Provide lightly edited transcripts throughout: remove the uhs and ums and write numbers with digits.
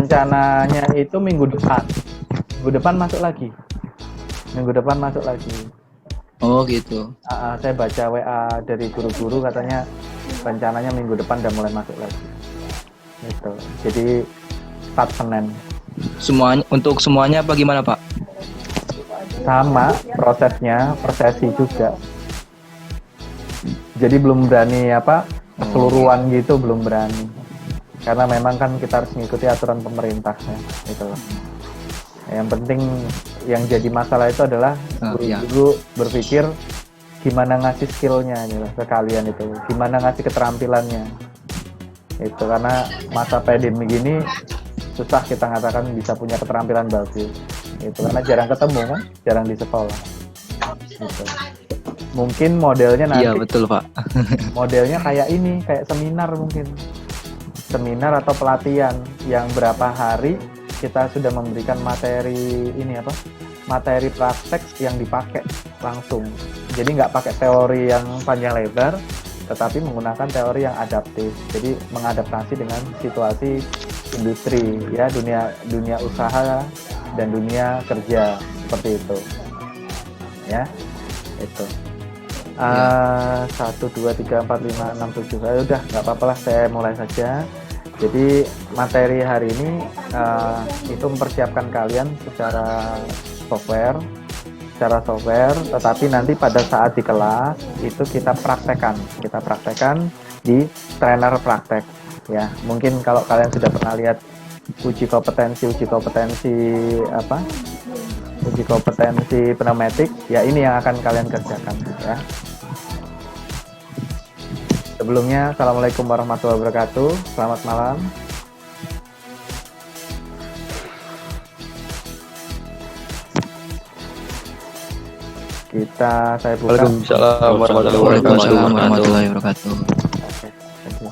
rencananya itu minggu depan. Minggu depan masuk lagi. Minggu depan masuk lagi. Oh gitu. Saya baca WA dari guru-guru katanya rencananya minggu depan udah mulai masuk lagi. Gitu. Jadi start Senin. Semuanya untuk semuanya apa gimana Pak? Sama prosesnya, persesi juga. Jadi belum berani keseluruhan gitu, belum berani. Karena memang kan kita harus mengikuti aturan pemerintahnya, gitu loh. Yang penting yang jadi masalah itu adalah guru-guru berpikir gimana ngasih skillnya gitu, ke kalian itu, gimana ngasih keterampilannya. Itu karena masa pandemi gini susah kita ngatakan bisa punya keterampilan bagus. Itu karena jarang ketemu kan, jarang di sekolah. Gitu. Mungkin modelnya nanti. Iya betul Pak. Modelnya kayak ini, kayak seminar mungkin. Seminar atau pelatihan yang berapa hari kita sudah memberikan materi materi praktek yang dipakai langsung. Jadi nggak pakai teori yang panjang lebar, tetapi menggunakan teori yang adaptif. Jadi mengadaptasi dengan situasi industri, ya, dunia usaha dan dunia kerja seperti itu. Ya, itu. 1, 2, 3, 4, 5, 6, 7. Udah, nggak apa-apa lah, saya mulai saja. Jadi materi hari ini itu mempersiapkan kalian secara software, tetapi nanti pada saat di kelas itu kita praktekkan di trainer praktek. Ya, mungkin kalau kalian sudah pernah lihat uji kompetensi pneumatik, ya ini yang akan kalian kerjakan, ya. Sebelumnya, Assalamualaikum warahmatullahi wabarakatuh. Selamat malam. Saya buka. Waalaikumsalam warahmatullahi wabarakatuh. Oke, thank you.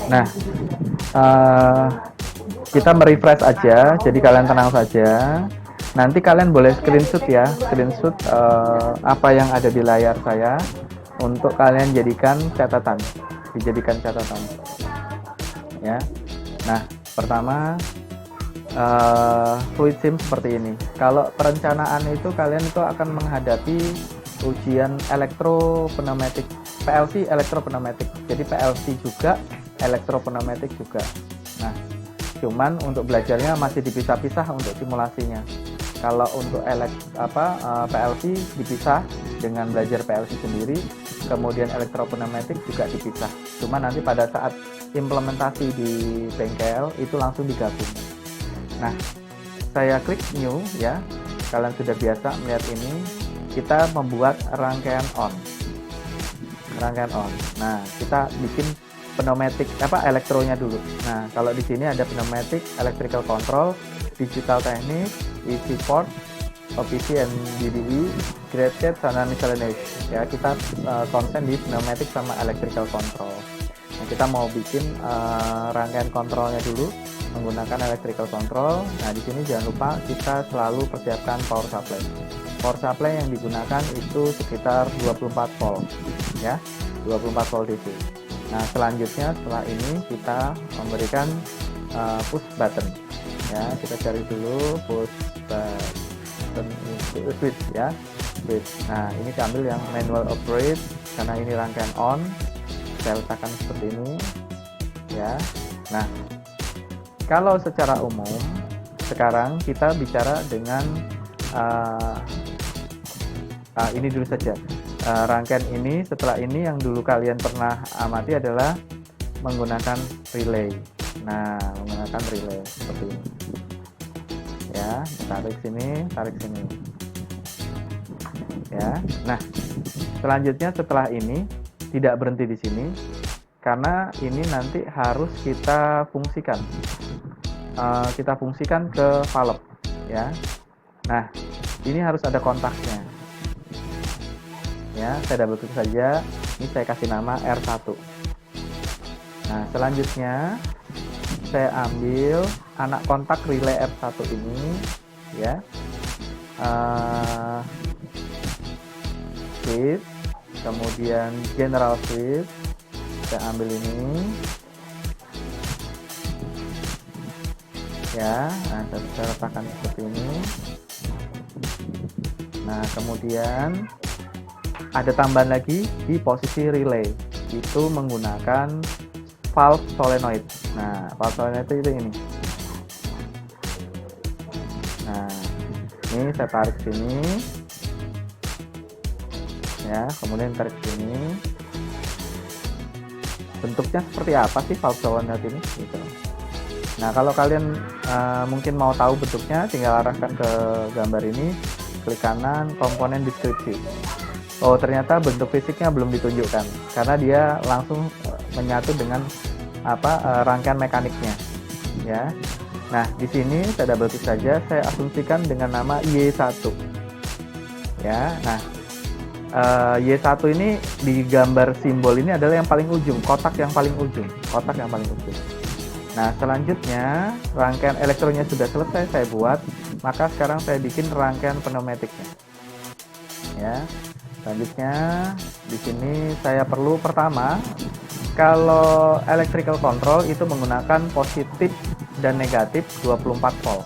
Nah, kita merefresh aja, jadi kalian tenang saja. Nanti kalian boleh screenshot apa yang ada di layar saya untuk kalian dijadikan catatan. Ya. Nah, pertama fluid sim seperti ini. Kalau perencanaan itu kalian itu akan menghadapi ujian elektropneumatik, PLC elektropneumatik. Jadi PLC juga, elektropneumatik juga. Nah, cuman untuk belajarnya masih dipisah-pisah untuk simulasinya. Kalau untuk PLC dipisah dengan belajar PLC sendiri, kemudian elektropneumatik juga dipisah. Cuman nanti pada saat implementasi di bengkel itu langsung digabung. Nah, saya klik new, ya. Kalian sudah biasa melihat ini. Kita membuat rangkaian on. Nah, kita bikin pneumatik elektronya dulu. Nah, kalau di sini ada pneumatic, electrical control, digital teknik, EC port, OPC and DDE, graded sama miscellaneous. Ya, kita konsen di pneumatic sama electrical control. Nah, kita mau bikin rangkaian kontrolnya dulu menggunakan electrical control. Nah, di sini jangan lupa kita selalu persiapkan power supply. Power supply yang digunakan itu sekitar 24 volt, ya, 24 volt DC. Nah, selanjutnya setelah ini kita memberikan push button, ya. Kita cari dulu push button switch, ya, switch. Nah, ini ambil yang manual operate karena ini rangkaian on. Saya letakkan seperti ini, ya. Nah, kalau secara umum sekarang kita bicara dengan ini dulu saja. Rangkaian ini, setelah ini yang dulu kalian pernah amati adalah menggunakan relay. Nah, menggunakan relay seperti ini. Ya, tarik sini. Ya. Nah, selanjutnya setelah ini tidak berhenti di sini karena ini nanti harus kita fungsikan. Kita fungsikan ke valve, ya. Nah, ini harus ada kontaknya. Ya, saya double klik saja. Ini saya kasih nama R1. Nah, selanjutnya saya ambil anak kontak relay R1 ini, ya. Switch, kemudian general switch, saya ambil ini, ya. Nah, saya letakkan seperti ini. Nah, kemudian ada tambahan lagi di posisi relay, itu menggunakan valve solenoid. Nah, valve solenoid itu ini. Nah, ini saya tarik sini, ya, kemudian tarik sini. Bentuknya seperti apa sih valve solenoid ini? Gitu. Nah, kalau kalian mungkin mau tahu bentuknya, tinggal arahkan ke gambar ini, klik kanan, komponen deskripsi. Oh, ternyata bentuk fisiknya belum ditunjukkan karena dia langsung menyatu dengan rangkaian mekaniknya, ya. Nah, di sini saya double klik saja, saya asumsikan dengan nama Y1, ya. Nah, Y1 ini di gambar simbol ini adalah yang paling ujung, kotak yang paling ujung. Nah, selanjutnya rangkaian elektronya sudah selesai saya buat, maka sekarang saya bikin rangkaian pneumatiknya, ya. Selanjutnya di sini saya perlu pertama, kalau electrical control itu menggunakan positif dan negatif 24 volt.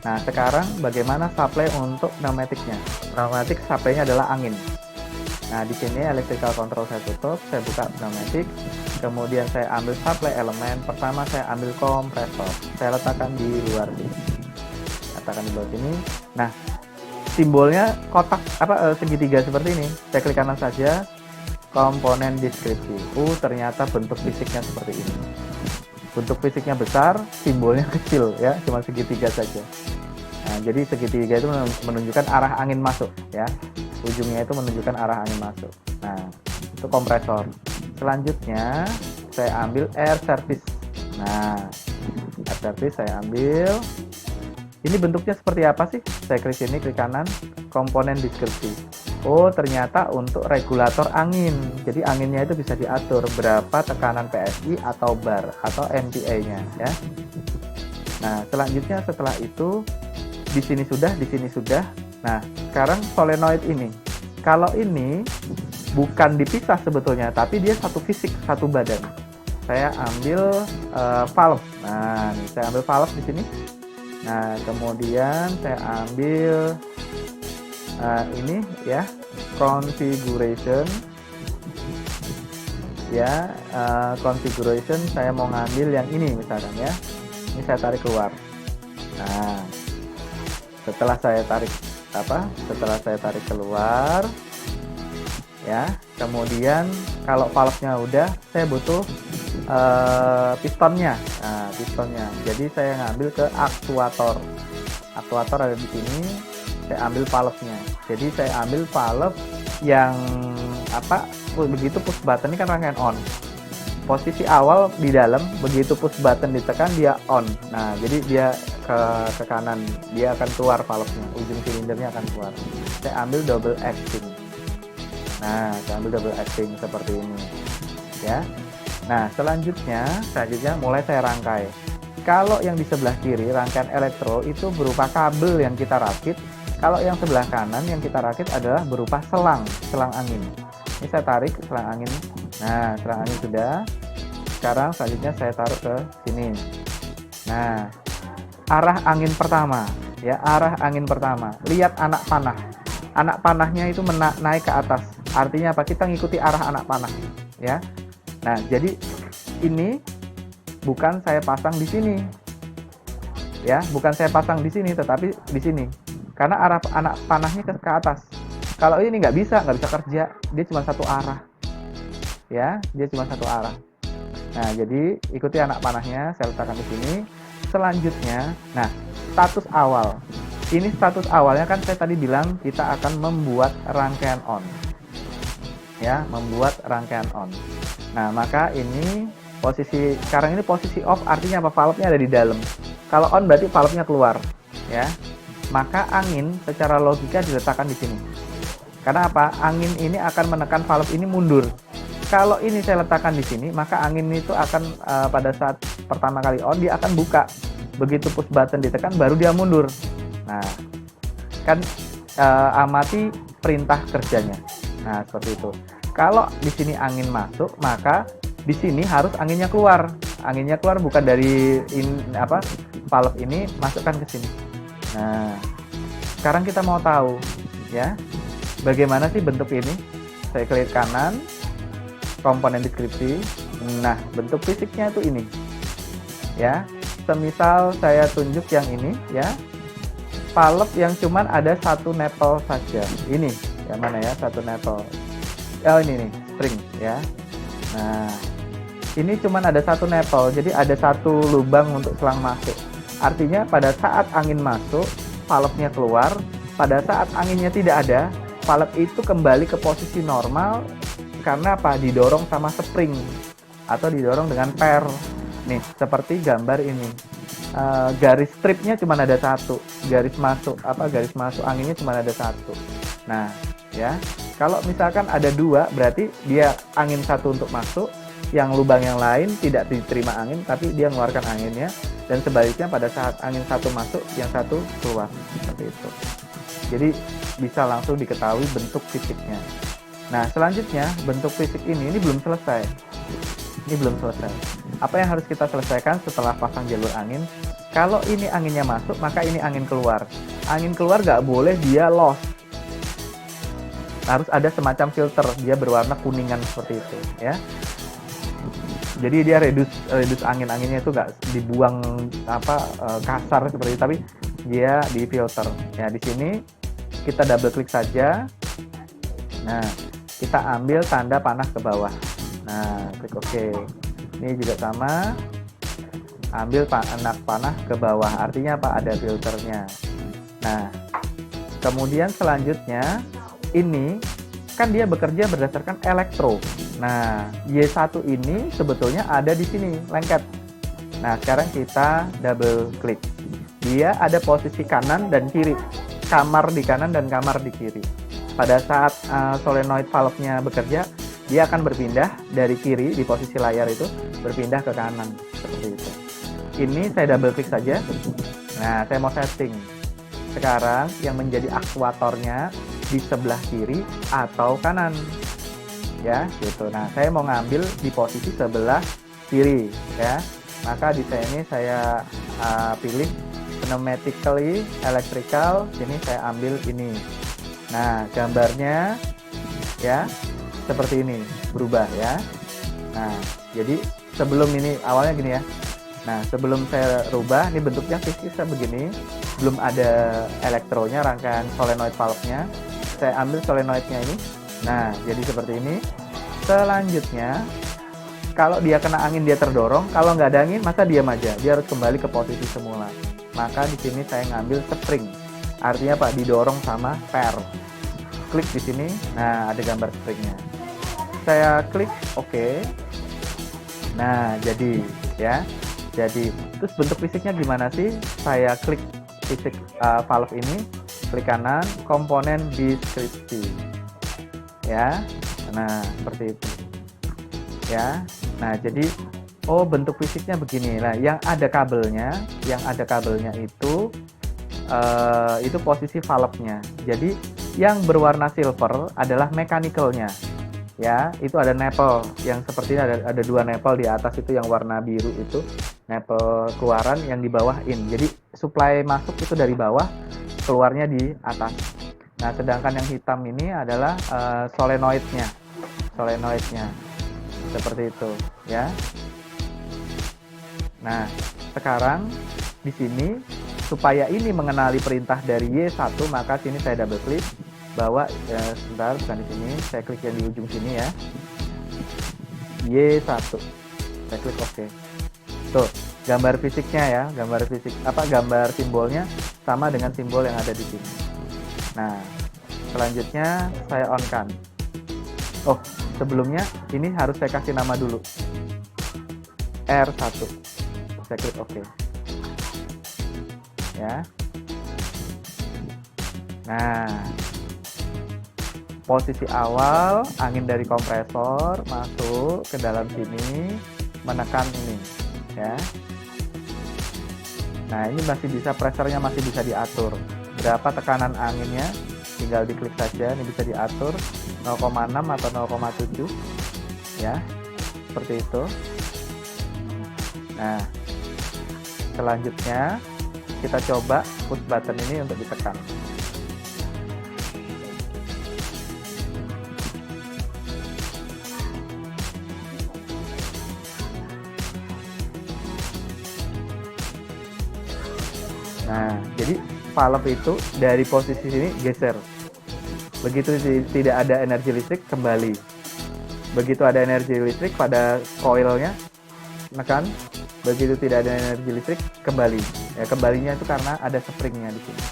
Nah, sekarang bagaimana supply untuk pneumatiknya? Pneumatik supply-nya adalah angin. Nah, di sini electrical control saya tutup, saya buka pneumatik, kemudian saya ambil supply elemen. Pertama saya ambil kompresor, saya letakkan di luar sini. Nah, simbolnya kotak segitiga seperti ini. Saya klik kanan saja, komponen deskripsi. Ternyata bentuk fisiknya seperti ini. Bentuk fisiknya besar, simbolnya kecil, ya, cuma segitiga saja. Nah, jadi segitiga itu menunjukkan arah angin masuk, ya. Ujungnya itu menunjukkan arah angin masuk. Nah, itu kompresor. Selanjutnya saya ambil air service. Nah, air service saya ambil. Ini bentuknya seperti apa sih? Saya klik sini, klik kanan, komponen deskripsi. Oh, ternyata untuk regulator angin. Jadi anginnya itu bisa diatur berapa tekanan PSI atau bar atau MPa-nya, ya. Nah, selanjutnya setelah itu di sini sudah. Nah, sekarang solenoid ini. Kalau ini bukan dipisah sebetulnya, tapi dia satu fisik, satu badan. Saya ambil valve. Nah, nih, saya ambil valve di sini. Nah, kemudian saya ambil ini, ya, configuration, ya, configuration. Saya mau ngambil yang ini misalkan, ya. Ini saya tarik keluar. Nah, setelah saya tarik keluar, ya, kemudian kalau valve-nya udah, saya butuh pistonnya. Nah, pistonnya. Jadi saya ngambil ke aktuator. Aktuator ada di sini. Saya ambil valve-nya. Jadi saya ambil valve yang begitu push button ini kan rangkaian on. Posisi awal di dalam, begitu push button ditekan dia on. Nah, jadi dia ke kanan, dia akan keluar valve-nya, ujung silindernya akan keluar. Saya ambil double acting. Nah, saya ambil double acting seperti ini, ya. Nah, selanjutnya mulai saya rangkai. Kalau yang di sebelah kiri, rangkaian elektro itu berupa kabel yang kita rakit. Kalau yang sebelah kanan yang kita rakit adalah berupa selang angin. Ini saya tarik selang angin. Nah, selang angin sudah. Sekarang selanjutnya saya taruh ke sini. Nah, arah angin pertama, ya, arah angin pertama. Lihat anak panah. Anak panahnya itu naik ke atas. Artinya apa? Kita ngikuti arah anak panah, ya. Nah, jadi ini bukan saya pasang di sini, ya, bukan saya pasang di sini, tetapi di sini, karena arah anak panahnya ke atas. Kalau ini nggak bisa kerja, dia cuma satu arah, ya, dia cuma satu arah. Nah, jadi ikuti anak panahnya, saya letakkan di sini. Selanjutnya, nah, status awal. Ini status awalnya kan saya tadi bilang kita akan membuat rangkaian on, ya, membuat rangkaian on. Nah, maka ini sekarang ini posisi off, artinya apa? Valve-nya ada di dalam. Kalau on berarti valve-nya keluar, ya. Maka angin secara logika diletakkan di sini. Karena apa? Angin ini akan menekan valve ini mundur. Kalau ini saya letakkan di sini, maka angin itu akan pada saat pertama kali on dia akan buka. Begitu push button ditekan baru dia mundur. Nah, kan amati perintah kerjanya. Nah, seperti itu. Kalau di sini angin masuk, maka di sini harus anginnya keluar. Anginnya keluar bukan dari valve ini, masukkan ke sini. Nah, sekarang kita mau tahu ya, bagaimana sih bentuk ini? Saya klik kanan, komponen deskripsi. Nah, bentuk fisiknya itu ini. Ya, semisal saya tunjuk yang ini ya. Valve yang cuman ada satu nipple saja. Ini, yang mana ya? Satu nipple. Oh, ini nih, spring ya. Nah, ini cuman ada satu nipple, jadi ada satu lubang untuk selang masuk. Artinya pada saat angin masuk, valve-nya keluar. Pada saat anginnya tidak ada, valve itu kembali ke posisi normal karena apa? Didorong sama spring atau didorong dengan per. Nih, seperti gambar ini. Garis stripnya cuma ada satu, garis masuk anginnya cuma ada satu. Nah, ya, kalau misalkan ada dua, berarti dia angin satu untuk masuk, yang lubang yang lain tidak diterima angin, tapi dia mengeluarkan anginnya, dan sebaliknya pada saat angin satu masuk, yang satu keluar, seperti itu. Jadi bisa langsung diketahui bentuk fisiknya. Nah, selanjutnya bentuk fisik ini belum selesai. Ini belum selesai. Apa yang harus kita selesaikan setelah pasang jalur angin? Kalau ini anginnya masuk, maka ini angin keluar. Angin keluar nggak boleh dia loss. Harus ada semacam filter, dia berwarna kuningan seperti itu, ya. Jadi dia reduce anginnya itu nggak dibuang kasar seperti itu, tapi dia di filter. Ya, di sini kita double klik saja. Nah, kita ambil tanda panah ke bawah. Nah, klik OK. Ini juga sama. Ambil anak panah ke bawah. Artinya apa? Ada filternya. Nah, kemudian selanjutnya ini kan dia bekerja berdasarkan elektro. Nah, Y1 ini sebetulnya ada di sini, lengket. Nah, sekarang kita double klik. Dia ada posisi kanan dan kiri. Kamar di kanan dan kamar di kiri. Pada saat solenoid valve-nya bekerja, dia akan berpindah dari kiri di posisi layar itu, berpindah ke kanan. Seperti itu. Ini saya double klik saja. Nah, saya mau setting. Sekarang yang menjadi aktuatornya di sebelah kiri atau kanan. Ya, gitu. Nah, saya mau ngambil di posisi sebelah kiri, ya. Maka di sini saya pilih pneumatically electrical. Sini saya ambil ini. Nah, gambarnya ya seperti ini, berubah ya. Nah, jadi sebelum ini awalnya gini ya. Nah, sebelum saya rubah, ini bentuknya fisik begini, belum ada elektronya, rangkaian solenoid valve-nya. Saya ambil solenoidnya ini. Nah, jadi seperti ini. Selanjutnya, kalau dia kena angin dia terdorong, kalau nggak ada angin maka diam aja. Dia harus kembali ke posisi semula. Maka di sini saya ngambil spring. Artinya Pak, didorong sama per. Klik di sini. Nah, ada gambar springnya. Saya klik OK. Nah, jadi ya. Jadi, terus bentuk fisiknya gimana sih? Saya klik fisik valve ini, klik kanan, komponen deskripsi. Ya. Nah, seperti itu. Ya. Nah, jadi bentuk fisiknya begini. Nah, yang ada kabelnya itu posisi valve-nya. Jadi, yang berwarna silver adalah mechanical-nya. Ya, itu ada nipple yang seperti ini, ada dua nipple di atas itu yang warna biru itu nipple keluaran, yang di bawah in. Jadi supply masuk itu dari bawah, keluarnya di atas. Nah, sedangkan yang hitam ini adalah solenoidnya seperti itu ya. Nah, sekarang di sini supaya ini mengenali perintah dari Y1, maka sini saya double klik bahwa sebentar, bukan di sini, saya klik yang di ujung sini ya, Y1, saya klik OK. Tuh, gambar fisiknya ya, gambar simbolnya sama dengan simbol yang ada di sini. Nah, selanjutnya saya on kan. Oh, sebelumnya ini harus saya kasih nama dulu, R1. Saya klik OK ya. Nah, posisi awal angin dari kompresor masuk ke dalam sini, menekan ini ya. Nah, ini masih bisa, pressurnya masih bisa diatur. Berapa tekanan anginnya? Tinggal diklik saja, ini bisa diatur 0,6 atau 0,7 ya. Seperti itu. Nah, selanjutnya kita coba push button ini untuk ditekan. Nah, jadi valve itu dari posisi sini geser. Begitu tidak ada energi listrik, kembali. Begitu ada energi listrik pada coilnya, tekan. Begitu tidak ada energi listrik, kembali. Ya, kembalinya itu karena ada springnya di sini.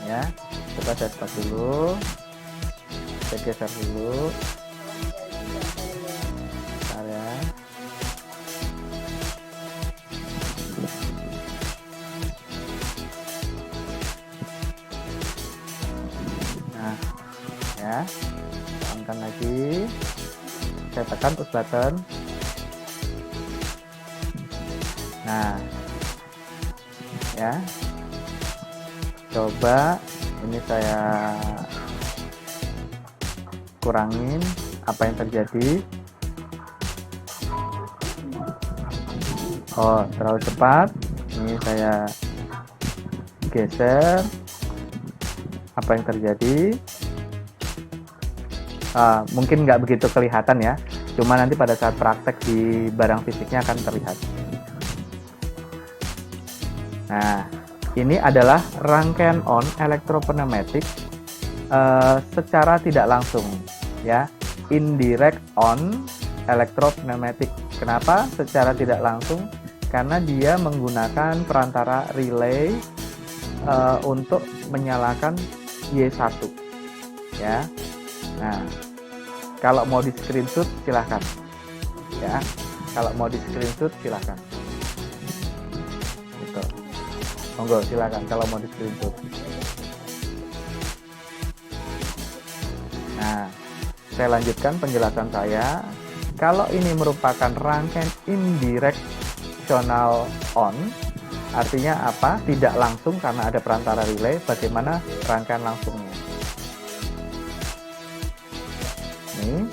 Ya, coba saya stop dulu. Saya geser dulu. Bentar ya. Nah, ya, tekankan lagi. Saya tekan push button. Nah, ya, coba ini saya kurangin apa yang terjadi. Oh, terlalu cepat. Ini saya geser. Apa yang terjadi? Mungkin nggak begitu kelihatan ya. Cuma nanti pada saat praktek di barang fisiknya akan terlihat. Nah, ini adalah rangkaian on elektropneumatik secara tidak langsung ya, indirect on elektropneumatik. Kenapa secara tidak langsung? Karena dia menggunakan perantara relay untuk menyalakan Y1 ya. Nah, kalau mau di screenshot silahkan ya, kalau mau di screenshot silahkan. Monggo silakan kalau mau di screenshot. Nah, saya lanjutkan penjelasan saya. Kalau ini merupakan rangkaian indirectional on, artinya apa? Tidak langsung karena ada perantara relay. Bagaimana rangkaian langsungnya? Nih,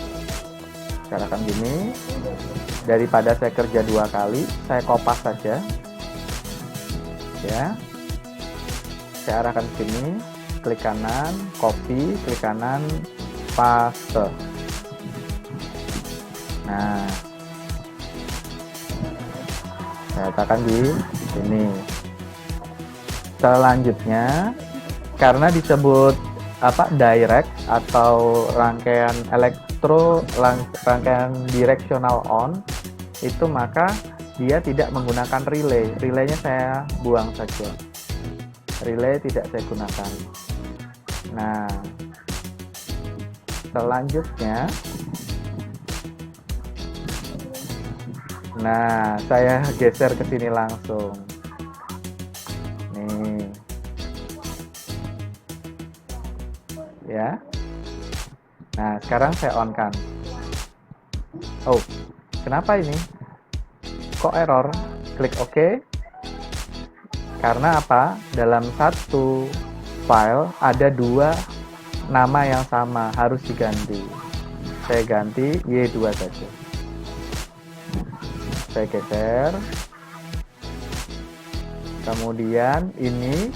cara kan gini. Daripada saya kerja 2 kali, saya kopas saja. Ya, saya arahkan ke sini, klik kanan, copy, klik kanan, paste. Nah, saya letakkan di sini. Selanjutnya, karena disebut direct atau rangkaian rangkaian directional on, itu maka dia tidak menggunakan relay. Relaynya saya buang saja. Relay tidak saya gunakan. Nah, selanjutnya, nah saya geser ke sini langsung. Nih, ya. Nah, sekarang saya on kan. Oh, kenapa ini? Kok error? Klik OK. Karena apa? Dalam satu file ada 2 nama yang sama, harus diganti. Saya ganti Y2 saja. Saya geser. Kemudian ini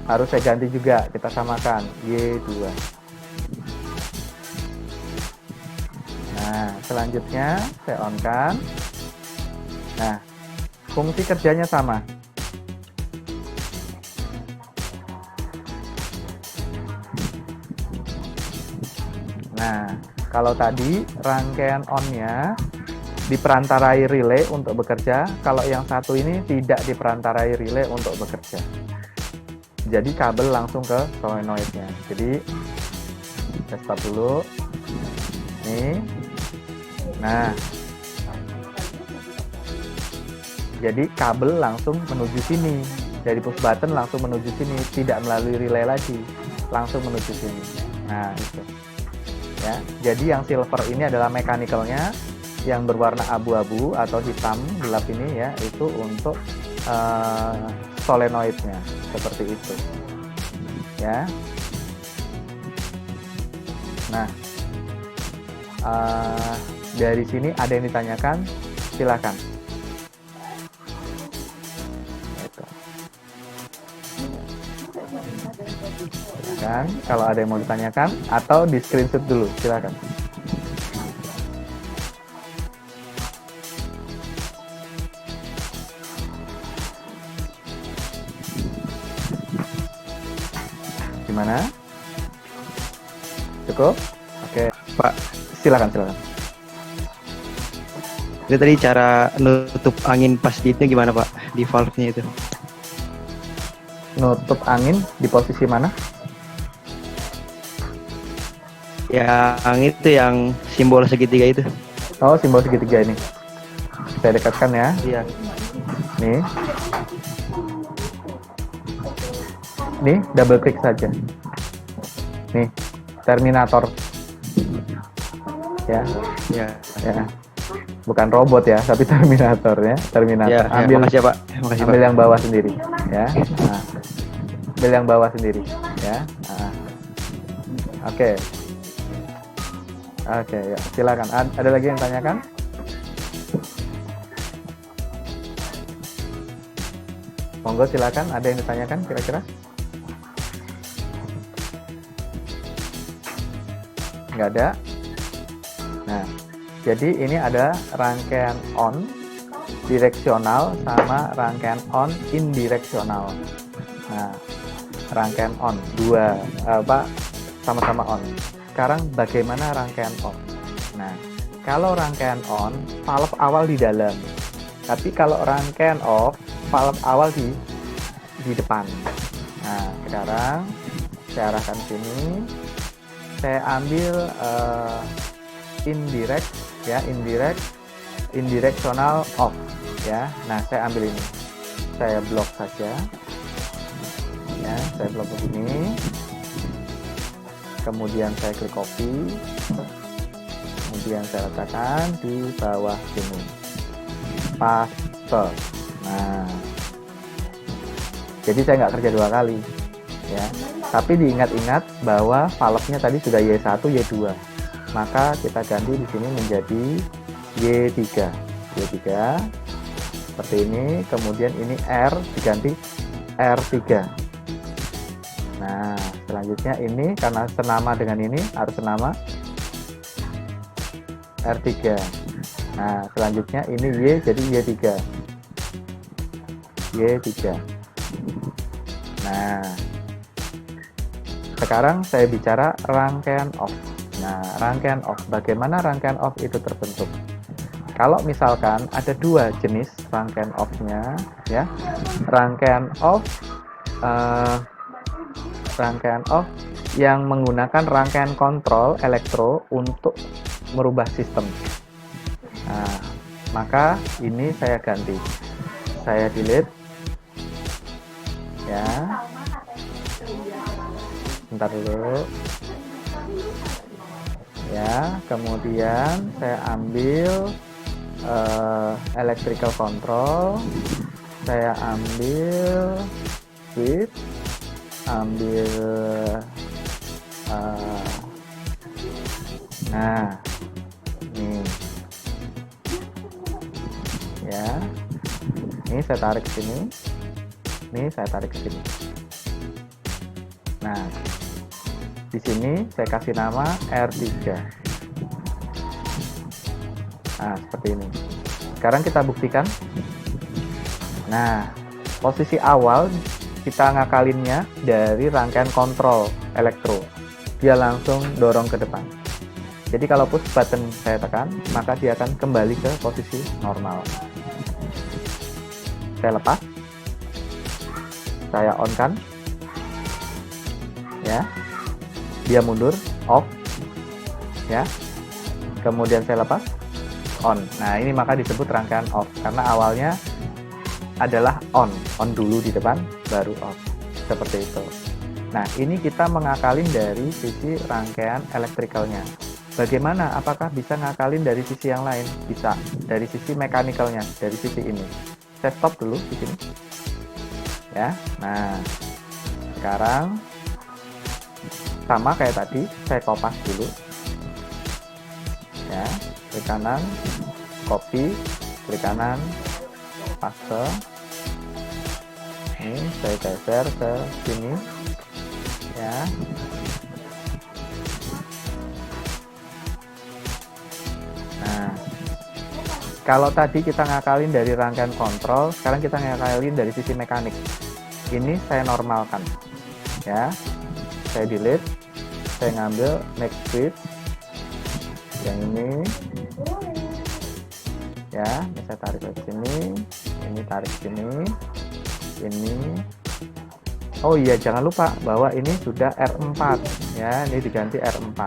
harus saya ganti juga, kita samakan Y2. Nah, selanjutnya saya on kan. Nah, fungsi kerjanya sama. Nah, kalau tadi rangkaian on-nya diperantarai relay untuk bekerja, kalau yang satu ini tidak diperantarai relay untuk bekerja. Jadi kabel langsung ke solenoidnya. Jadi saya stop dulu. Nih. Nah, jadi kabel langsung menuju sini, dari push button langsung menuju sini, tidak melalui relay lagi, langsung menuju sini. Nah, itu. Ya, jadi yang silver ini adalah mechanical-nya, yang berwarna abu-abu atau hitam gelap ini ya, itu untuk solenoidnya, seperti itu. Ya. Nah, dari sini ada yang ditanyakan, silakan. Itu. Silakan, kalau ada yang mau ditanyakan atau di screenshot dulu, silakan. Gimana? Cukup? Oke, Pak, silakan. itu tadi cara nutup angin pas di itu gimana Pak? Di valve-nya itu. Nutup angin di posisi mana? Yang itu yang simbol segitiga itu. Oh, simbol segitiga ini. Saya dekatkan ya. Iya. Nih. Nih, double klik saja. Nih, Terminator. Ya, Iya. ya. Bukan robot ya, tapi Terminator ya. Terminator. Iya, Ambil makasih ya Pak. Makasih ambil Pak. yang bawah sendiri, ya. Nah, ambil yang bawah sendiri, ya. Nah. Oke. Oke, ya. Silakan. Ada lagi yang tanyakan? Monggo silakan. Ada yang ditanyakan kira-kira? Nggak ada. Nah, jadi ini ada rangkaian on direksional sama rangkaian on indireksional. Nah, rangkaian on dua sama-sama on. Sekarang bagaimana rangkaian off? Nah, kalau rangkaian on, valve awal di dalam. Tapi kalau rangkaian off, valve awal di depan. Nah, sekarang saya arahkan sini. Saya ambil indirect ya, indirectional off ya. Nah, saya ambil ini. Saya blok saja. Ya, saya blok begini. Kemudian saya klik copy. Kemudian saya letakkan di bawah sini. Paste. Nah. Jadi saya nggak kerja dua kali ya. Tapi diingat-ingat bahwa valve-nya tadi sudah Y1, Y2. Maka kita ganti di sini menjadi Y3. Y3 seperti ini, kemudian ini R diganti R3. Nah, selanjutnya ini karena senama dengan ini harus senama R3. Nah, selanjutnya ini Y jadi Y3. Y3. Nah, sekarang saya bicara rangkaian off. Nah, rangkaian off. Bagaimana rangkaian off itu terbentuk? Kalau misalkan ada dua jenis rangkaian off-nya, ya, rangkaian off yang menggunakan rangkaian kontrol elektro untuk merubah sistem. Nah, maka ini saya ganti. Saya delete, ya. Bentar dulu. Ya, kemudian saya ambil electrical control, saya ambil switch, ambil nah ini ya, ini saya tarik ke sini, ini saya tarik ke sini. Nah, di sini saya kasih nama R3. Nah, seperti ini. Sekarang kita buktikan. Nah, posisi awal kita ngakalinnya dari rangkaian kontrol elektro. Dia langsung dorong ke depan. Jadi kalau push button saya tekan, maka dia akan kembali ke posisi normal. Saya lepas. Saya on kan. Ya. Dia mundur, off. Ya. Kemudian saya lepas, on. Nah, ini maka disebut rangkaian off karena awalnya adalah on dulu di depan baru off. Seperti itu. Nah, ini kita mengakalin dari sisi rangkaian elektrikalnya. Bagaimana? Apakah bisa ngakalin dari sisi yang lain? Bisa, dari sisi mechanical-nya, dari sisi ini. Saya stop dulu di sini. Ya, nah, sekarang sama kayak tadi, saya kopas dulu. Ya, klik kanan, copy, klik kanan, paste. Ini saya geser ke sini. Ya. Nah, kalau tadi kita ngakalin dari rangkaian kontrol, sekarang kita ngakalin dari sisi mekanik. Ini saya normalkan. Ya. Saya delete, saya ngambil next switch. Yang ini. Ya, ini saya tarik ke sini, ini tarik sini. Ini. Oh iya, jangan lupa bahwa ini sudah R4 ya, ini diganti R4.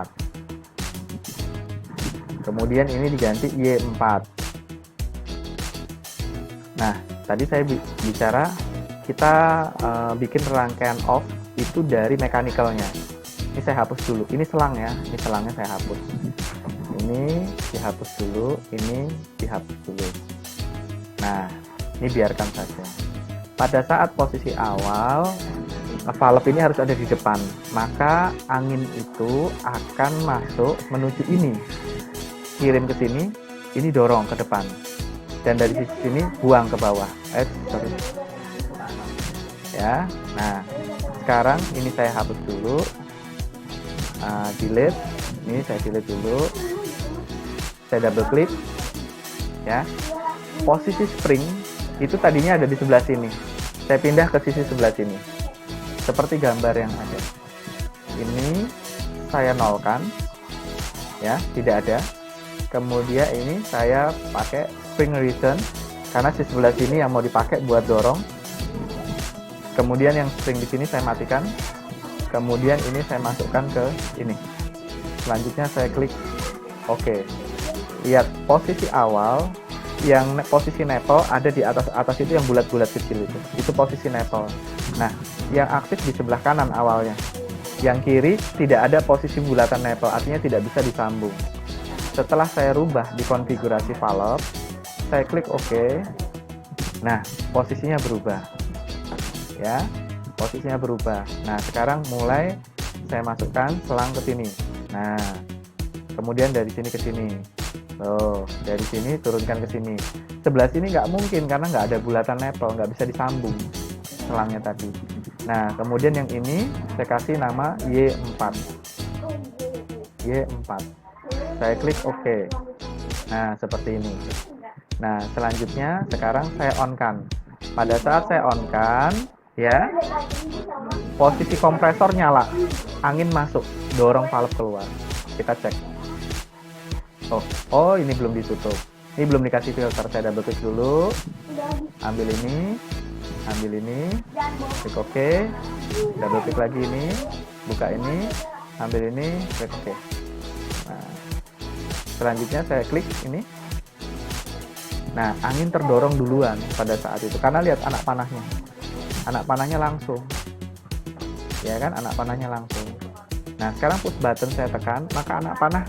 Kemudian ini diganti Y4. Nah, tadi saya bicara kita bikin rangkaian off itu dari mechanical-nya. Ini saya hapus dulu. Ini selang ya, ini selangnya saya hapus. Ini dihapus dulu, ini dihapus dulu. Nah, ini biarkan saja. Pada saat posisi awal, valve ini harus ada di depan, maka angin itu akan masuk menuju ini, kirim ke sini, ini dorong ke depan, dan dari sisi sini buang ke bawah. Sorry. Ya, nah sekarang ini saya hapus dulu, delete, ini saya delete dulu, saya double klik, ya. Posisi spring itu tadinya ada di sebelah sini, saya pindah ke sisi sebelah sini. Seperti gambar yang ada. Ini saya nolkan, ya, tidak ada. Kemudian ini saya pakai spring return karena di sebelah sini yang mau dipakai buat dorong. Kemudian yang spring di sini saya matikan. Kemudian ini saya masukkan ke ini. Selanjutnya saya klik OK. Lihat posisi awal, yang posisi nipple ada di atas itu yang bulat-bulat kecil itu. Itu posisi nipple. Nah, yang aktif di sebelah kanan awalnya. Yang kiri tidak ada posisi bulatan nipple, artinya tidak bisa disambung. Setelah saya rubah di konfigurasi valve, saya klik OK. Nah, posisinya berubah. Ya, posisinya berubah. Nah, sekarang mulai saya masukkan selang ke sini. Nah, kemudian dari sini ke sini. Tuh, dari sini turunkan ke sini. Sebelah sini nggak mungkin karena nggak ada bulatan nipple, nggak bisa disambung selangnya tadi. Nah, kemudian yang ini saya kasih nama Y4. Y4. Saya klik OK. Nah, seperti ini. Nah, selanjutnya sekarang saya on-kan. Pada saat saya on-kan, ya, posisi kompresor nyala, angin masuk, dorong valve keluar. Kita cek. Oh, ini belum ditutup. Ini belum dikasih filter. Saya double klik dulu. Ambil ini, klik OK. Double klik lagi ini, buka ini, ambil ini, klik OK. Nah, selanjutnya saya klik ini. Nah, angin terdorong duluan pada saat itu. Karena lihat anak panahnya. Anak panahnya langsung. Ya kan, anak panahnya langsung. Nah, sekarang push button saya tekan, maka anak panah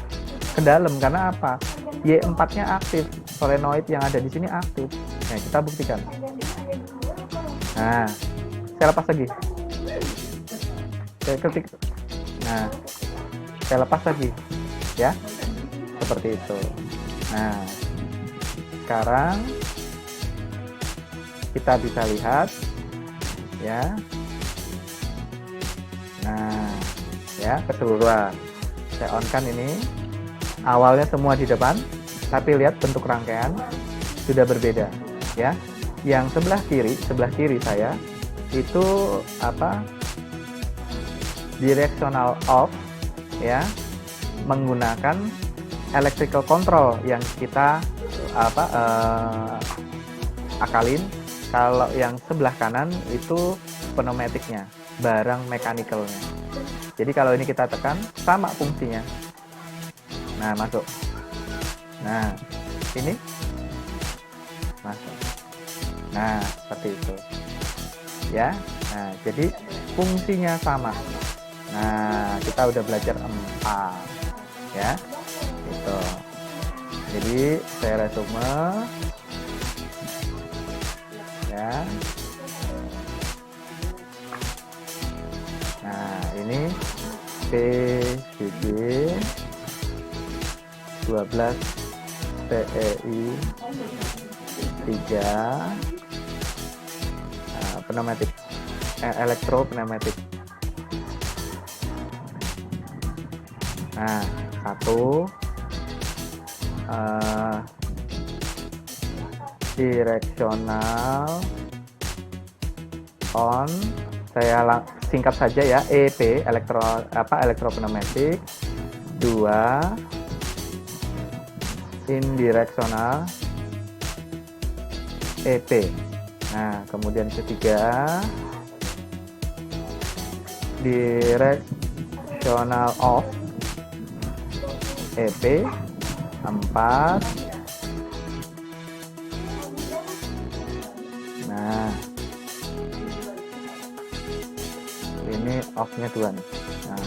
ke dalam. Karena apa? Y4-nya aktif, solenoid yang ada di sini aktif. Nah, kita buktikan. Nah, saya lepas lagi. Saya ketik. Nah, saya lepas lagi, ya, seperti itu. Nah, sekarang kita bisa lihat, ya. Nah, ya, keseluruhan. Saya on-kan ini. Awalnya semua di depan, tapi lihat bentuk rangkaian sudah berbeda, ya. Yang sebelah kiri saya itu apa? Directional off, ya, menggunakan electrical control yang kita akalin. Kalau yang sebelah kanan itu pneumatiknya, barang mechanical-nya. Jadi kalau ini kita tekan, sama fungsinya. Nah, masuk. Nah, ini masuk. Nah, seperti itu. Ya, Nah, jadi fungsinya sama. Nah, kita udah belajar 4 ya. Gitu. Jadi saya resume ya. Nah, ini PJJ 12 TEI 3 pneumatik elektropneumatik. Nah, 1 direksional on, saya singkat saja ya, EP elektropneumatik. 2 indireksional EP. Nah, kemudian ketiga directional off EP. 4. Nah, ini off-nya 2 nih. Nah,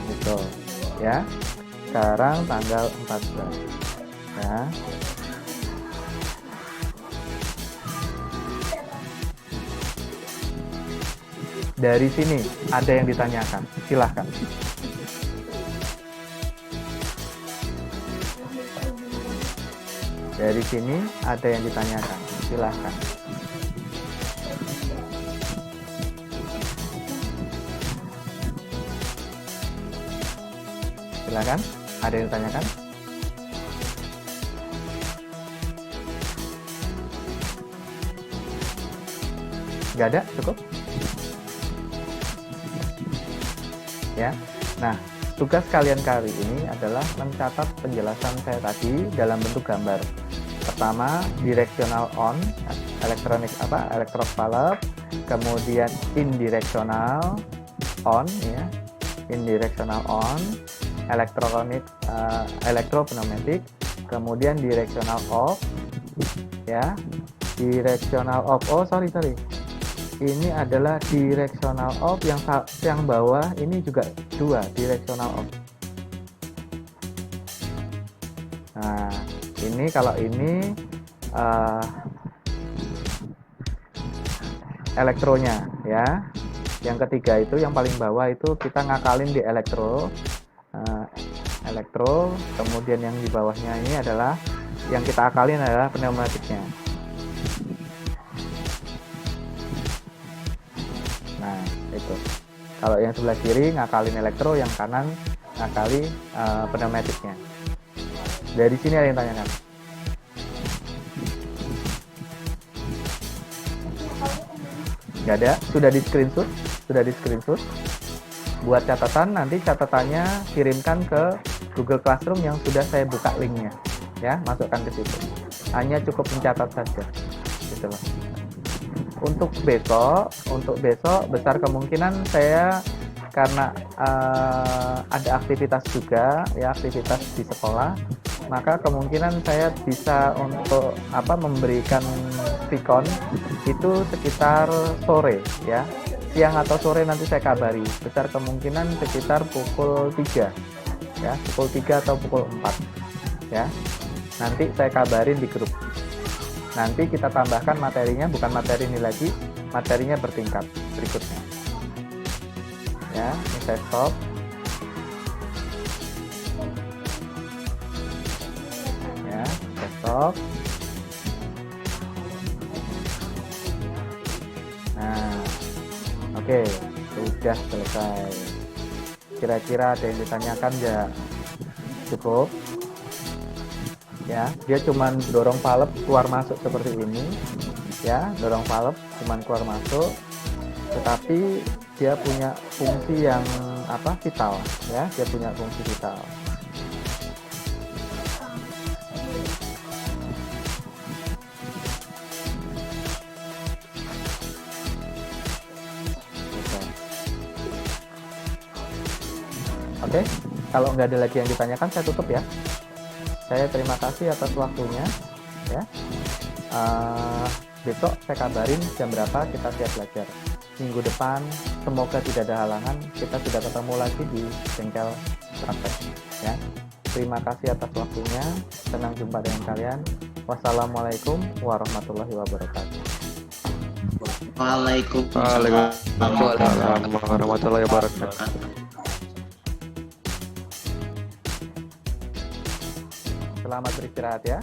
gitu ya. Sekarang tanggal 14 ya. Dari sini ada yang ditanyakan, silahkan. Dari sini ada yang ditanyakan, silahkan. Silahkan, ada yang ditanyakan? Gak ada, cukup? Ya. Nah, tugas kalian kali ini adalah mencatat penjelasan saya tadi dalam bentuk gambar. Pertama, directional on, electronic valve, kemudian indirectional on ya. Indirectional on, elektropneumatik, kemudian directional off ya. Directional off. Oh, sorry. Ini adalah directional off, yang bawah ini juga 2 directional off. Nah, ini kalau ini elektronya ya. Yang ketiga itu yang paling bawah itu kita ngakalin di elektro, kemudian yang di bawahnya ini adalah yang kita akalin adalah pneumatiknya. Nah, itu. Kalau yang sebelah kiri ngakalin elektro, yang kanan ngakali pneumatiknya. Dari sini ada yang tanyakan. Nggak ada? Sudah di screenshot? Buat catatan, nanti catatannya kirimkan ke Google Classroom yang sudah saya buka linknya. Ya, masukkan ke situ. Hanya cukup mencatat saja. Gitu loh. Untuk besok besar kemungkinan saya, karena ada aktivitas juga ya, aktivitas di sekolah, maka kemungkinan saya bisa untuk memberikan Vicon itu sekitar sore ya, siang atau sore nanti saya kabari. Besar kemungkinan sekitar pukul 3 ya, pukul 3 atau pukul 4 ya, nanti saya kabarin di grup. Nanti kita tambahkan materinya, bukan materi ini lagi, materinya bertingkat berikutnya. Ya, ini saya stop. Ya, saya stop. Nah, oke, sudah selesai. Kira-kira ada yang ditanyakan ya? Cukup. Ya, dia cuman dorong valve keluar masuk seperti ini ya, dorong valve cuman keluar masuk, tetapi dia punya fungsi yang vital ya, dia punya fungsi vital. Oke, kalau nggak ada lagi yang ditanyakan saya tutup ya. Saya terima kasih atas waktunya ya. Besok saya kabarin jam berapa kita siap belajar. Minggu depan semoga tidak ada halangan, kita sudah ketemu lagi di bengkel praktek ya. Terima kasih atas waktunya, senang jumpa dengan kalian. Wassalamualaikum warahmatullahi wabarakatuh. Waalaikumsalam warahmatullahi wabarakatuh. Selamat beristirahat ya.